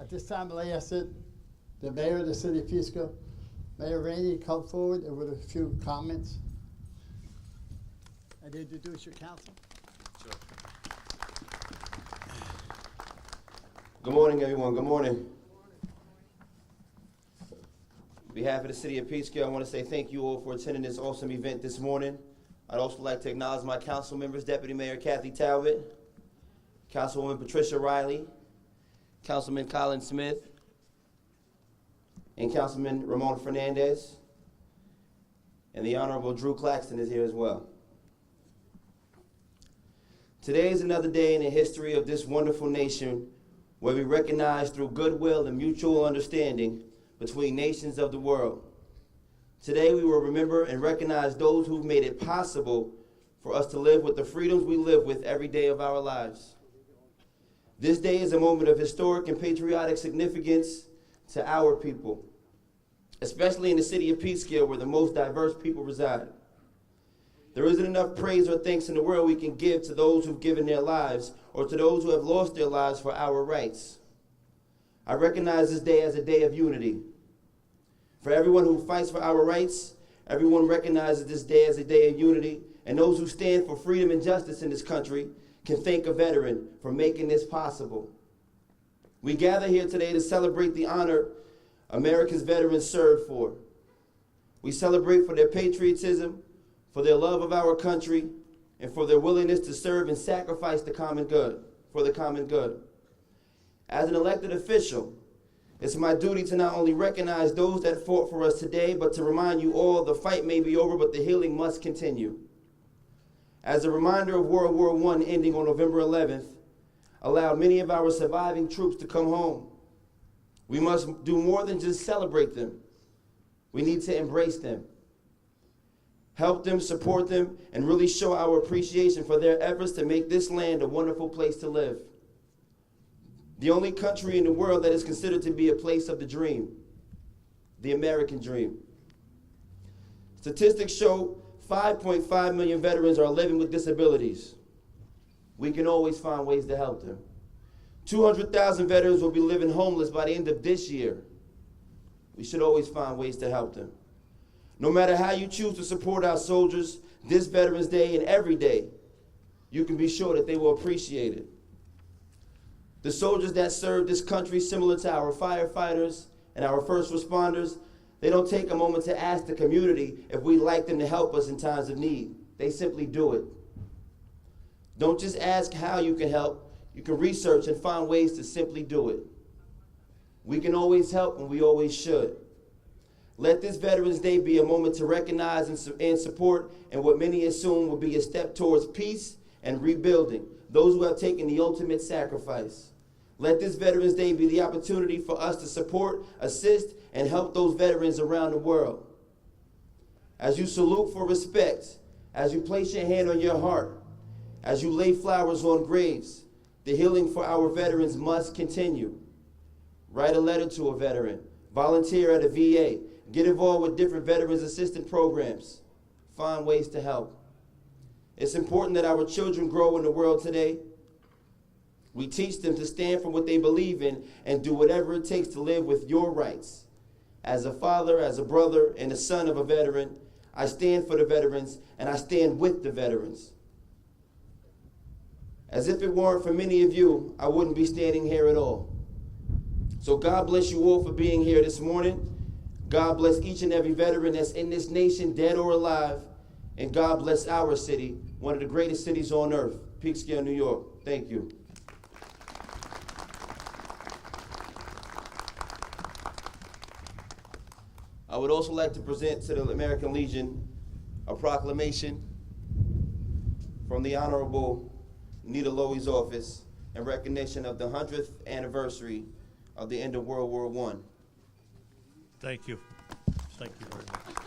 At this time, I'd like to ask the mayor of the city of Peekskill, Mayor Rainey, come forward and with a few comments. And introduce your council. Sure. Good morning, everyone. Good morning. On behalf of the city of Peekskill, I want to say thank you all for attending this awesome event this morning. I'd also like to acknowledge my council members, Deputy Mayor Kathy Talbot, Councilwoman Patricia Riley, Councilman Colin Smith, and Councilman Ramon Fernandez, and the Honorable Drew Claxton is here as well. Today is another day in the history of this wonderful nation where we recognize through goodwill and mutual understanding between nations of the world. Today we will remember and recognize those who've made it possible for us to live with the freedoms we live with every day of our lives. This day is a moment of historic and patriotic significance to our people, especially in the city of Peekskill, where the most diverse people reside. There isn't enough praise or thanks in the world we can give to those who've given their lives or to those who have lost their lives for our rights. I recognize this day as a day of unity. For everyone who fights for our rights, everyone recognizes this day as a day of unity, and those who stand for freedom and justice in this country can thank a veteran for making this possible. We gather here today to celebrate the honor America's veterans served for. We celebrate for their patriotism, for their love of our country, and for their willingness to serve and sacrifice the common good, for the common good. As an elected official, it's my duty to not only recognize those that fought for us today, but to remind you all the fight may be over, but the healing must continue. As a reminder of World War I ending on November 11th, allowed many of our surviving troops to come home. We must do more than just celebrate them. We need to embrace them, help them, support them, and really show our appreciation for their efforts to make this land a wonderful place to live. The only country in the world that is considered to be a place of the dream, the American dream. Statistics show 5.5 million veterans are living with disabilities. We can always find ways to help them. 200,000 veterans will be living homeless by the end of this year. We should always find ways to help them. No matter how you choose to support our soldiers this Veterans Day and every day, you can be sure that they will appreciate it. The soldiers that serve this country, similar to our firefighters and our first responders, they don't take a moment to ask the community if we'd like them to help us in times of need. They simply do it. Don't just ask how you can help. You can research and find ways to simply do it. We can always help, and we always should. Let this Veterans Day be a moment to recognize and support and what many assume will be a step towards peace and rebuilding, those who have taken the ultimate sacrifice. Let this Veterans Day be the opportunity for us to support, assist, and help those veterans around the world. As you salute for respect, as you place your hand on your heart, as you lay flowers on graves, the healing for our veterans must continue. Write a letter to a veteran, volunteer at a VA, get involved with different veterans assistance programs, find ways to help. It's important that our children grow in the world today. We teach them to stand for what they believe in and do whatever it takes to live with your rights. As a father, as a brother, and a son of a veteran, I stand for the veterans and I stand with the veterans. As if it weren't for many of you, I wouldn't be standing here at all. So God bless you all for being here this morning. God bless each and every veteran that's in this nation, dead or alive. And God bless our city, one of the greatest cities on earth, Peekskill, New York. Thank you. I would also like to present to the American Legion a proclamation from the Honorable Nita Lowey's office in recognition of the 100th anniversary of the end of World War I. Thank you. Thank you very much.